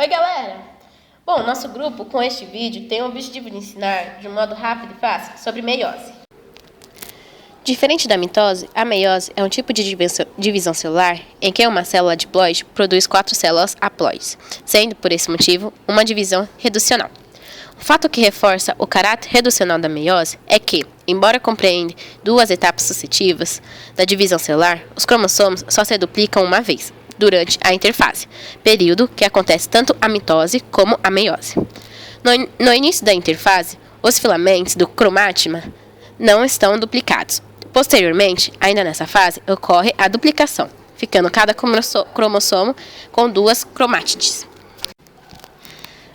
Oi, galera! Bom, nosso grupo, com este vídeo, tem o objetivo de ensinar, de um modo rápido e fácil, sobre meiose. Diferente da mitose, a meiose é um tipo de divisão celular em que uma célula diploide produz 4 células haploides, sendo, por esse motivo, uma divisão reducional. O fato que reforça o caráter reducional da meiose é que, embora compreenda 2 etapas sucessivas da divisão celular, os cromossomos só se duplicam uma vez, durante a interfase, período que acontece tanto a mitose como a meiose. No início da interfase, os filamentos do cromátima não estão duplicados. Posteriormente, ainda nessa fase, ocorre a duplicação, ficando cada cromossomo com 2 cromátides.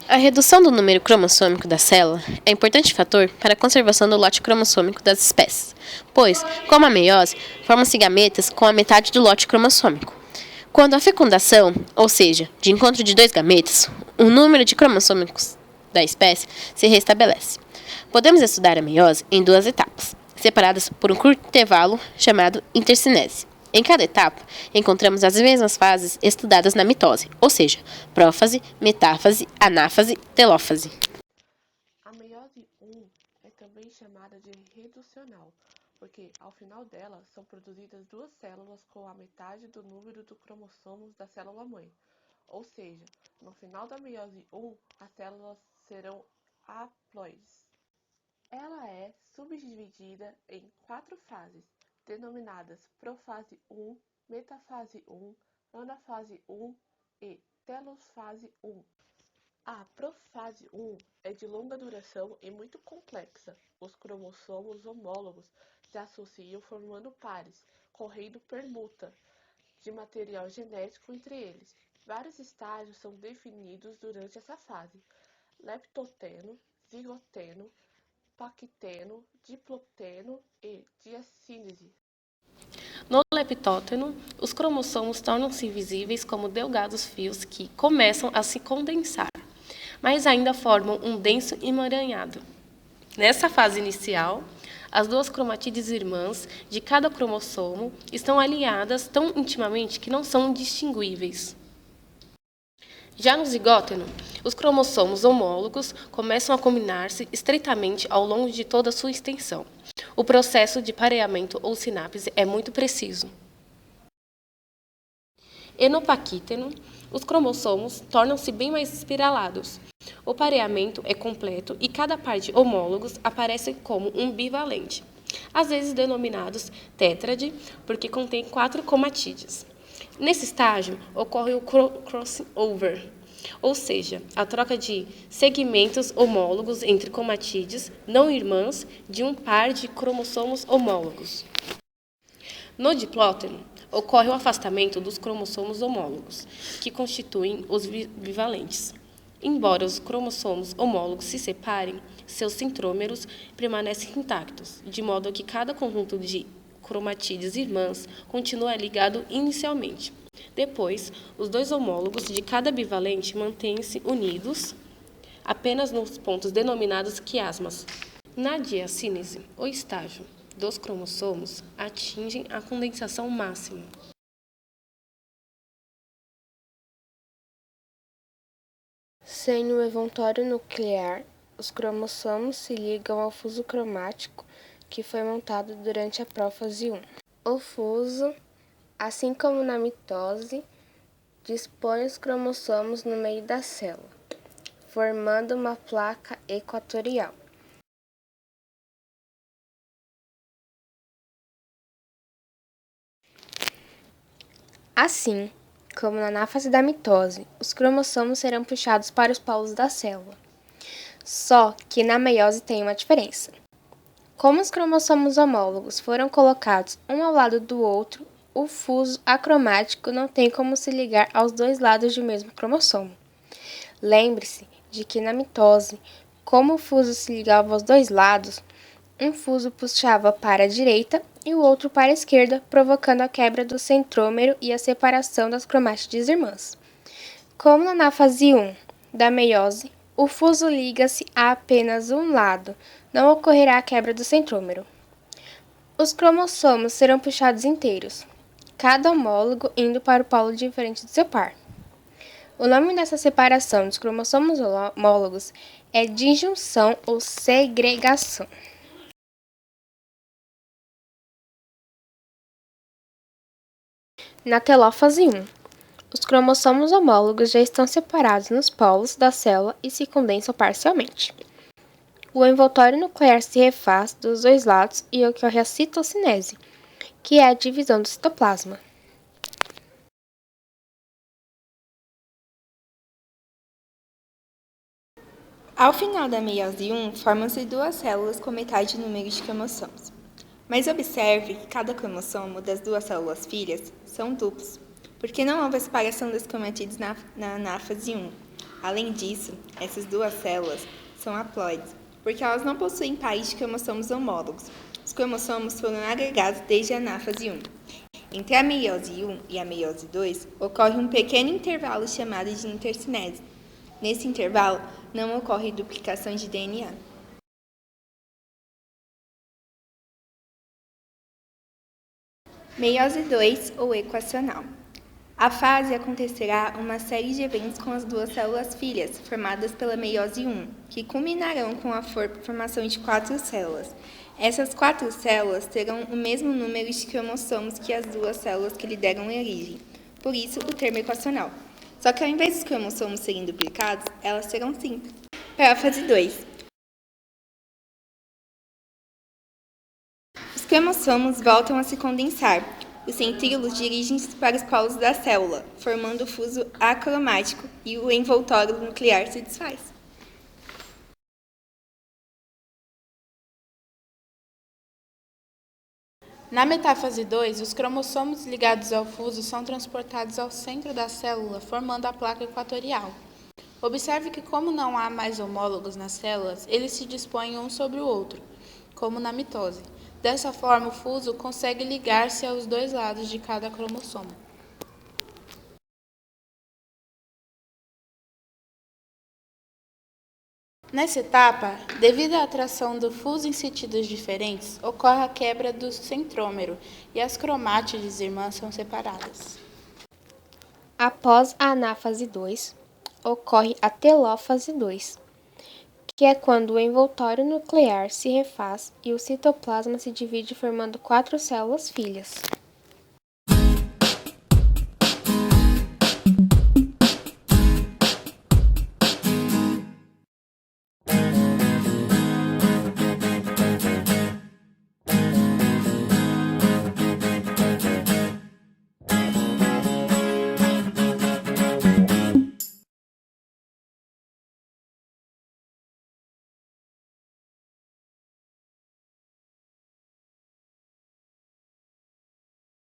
A redução do número cromossômico da célula é um importante fator para a conservação do lote cromossômico das espécies, pois, como a meiose, formam-se gametas com a metade do lote cromossômico. Quando a fecundação, ou seja, de encontro de 2 gametas, o número de cromossômicos da espécie se restabelece. Podemos estudar a meiose em 2 etapas, separadas por um curto intervalo chamado intercinese. Em cada etapa, encontramos as mesmas fases estudadas na mitose, ou seja, prófase, metáfase, anáfase, telófase. A meiose 1 é também chamada de reducional, porque ao final dela são produzidas 2 células com a metade do número de cromossomos da célula-mãe. Ou seja, no final da meiose 1, as células serão haploides. Ela é subdividida em 4 fases, denominadas profase 1, metafase 1, anafase 1 e telofase 1. A profase 1 é de longa duração e muito complexa. Os cromossomos homólogos se associam formando pares, correndo permuta de material genético entre eles. Vários estágios são definidos durante essa fase: leptoteno, zigoteno, pacteno, diploteno e diassínese. No leptóteno, os cromossomos tornam-se visíveis como delgados fios que começam a se condensar, mas ainda formam um denso emaranhado. Nessa fase inicial, as 2 cromatídeos irmãs de cada cromossomo estão alinhadas tão intimamente que não são distinguíveis. Já no zigóteno, os cromossomos homólogos começam a combinar-se estreitamente ao longo de toda a sua extensão. O processo de pareamento ou sinapse é muito preciso. E no paquíteno, os cromossomos tornam-se bem mais espiralados. O pareamento é completo e cada par de homólogos aparece como um bivalente, às vezes denominados tétrade, porque contém 4 cromatídeos. Nesse estágio, ocorre o crossover, ou seja, a troca de segmentos homólogos entre cromatídeos não irmãs de um par de cromossomos homólogos. No diplóteno, ocorre o afastamento dos cromossomos homólogos, que constituem os bivalentes. Embora os cromossomos homólogos se separem, seus centrômeros permanecem intactos, de modo que cada conjunto de cromatídeos irmãs continua ligado inicialmente. Depois, os 2 homólogos de cada bivalente mantêm-se unidos apenas nos pontos denominados quiasmas. Na diassínese, o estágio dos cromossomos atinge a condensação máxima. Sem o envoltório nuclear, os cromossomos se ligam ao fuso cromático que foi montado durante a prófase 1. O fuso, assim como na mitose, dispõe os cromossomos no meio da célula, formando uma placa equatorial. Assim, como na anáfase da mitose, os cromossomos serão puxados para os polos da célula. Só que na meiose tem uma diferença. Como os cromossomos homólogos foram colocados um ao lado do outro, o fuso acromático não tem como se ligar aos 2 lados do mesmo cromossomo. Lembre-se de que na mitose, como o fuso se ligava aos 2 lados, um fuso puxava para a direita e o outro para a esquerda, provocando a quebra do centrômero e a separação das cromátides irmãs. Como na anáfase 1 da meiose, o fuso liga-se a apenas um lado, não ocorrerá a quebra do centrômero. Os cromossomos serão puxados inteiros, cada homólogo indo para o polo diferente do seu par. O nome dessa separação dos cromossomos homólogos é disjunção ou segregação. Na telófase 1, os cromossomos homólogos já estão separados nos polos da célula e se condensam parcialmente. O envoltório nuclear se refaz dos dois lados e ocorre a citocinese, que é a divisão do citoplasma. Ao final da meiose 1, formam-se duas células com metade do número de cromossomos. Mas observe que cada cromossomo das duas células filhas são duplos, porque não houve a separação dos cromatídeos na anáfase 1. Além disso, essas duas células são haploides, porque elas não possuem pares de cromossomos homólogos. Os cromossomos foram agregados desde a anáfase 1. Entre a meiose 1 e a meiose 2, ocorre um pequeno intervalo chamado de intercinese. Nesse intervalo, não ocorre duplicação de DNA. Meiose 2 ou equacional. A fase acontecerá uma série de eventos com as duas células filhas, formadas pela meiose 1, que culminarão com a formação de 4 células. Essas 4 células terão o mesmo número de cromossomos que as duas células que lhe deram origem, por isso o termo equacional. Só que ao invés dos cromossomos serem duplicados, elas serão simples. Para a fase 2. Os cromossomos voltam a se condensar. Os centríolos dirigem-se para os polos da célula, formando o fuso acromático e o envoltório nuclear se desfaz. Na metáfase 2, os cromossomos ligados ao fuso são transportados ao centro da célula, formando a placa equatorial. Observe que, como não há mais homólogos nas células, eles se dispõem um sobre o outro, como na mitose. Dessa forma, o fuso consegue ligar-se aos dois lados de cada cromossomo. Nessa etapa, devido à atração do fuso em sentidos diferentes, ocorre a quebra do centrômero e as cromátides irmãs são separadas. Após a anáfase 2, ocorre a telófase 2, que é quando o envoltório nuclear se refaz e o citoplasma se divide formando 4 células filhas.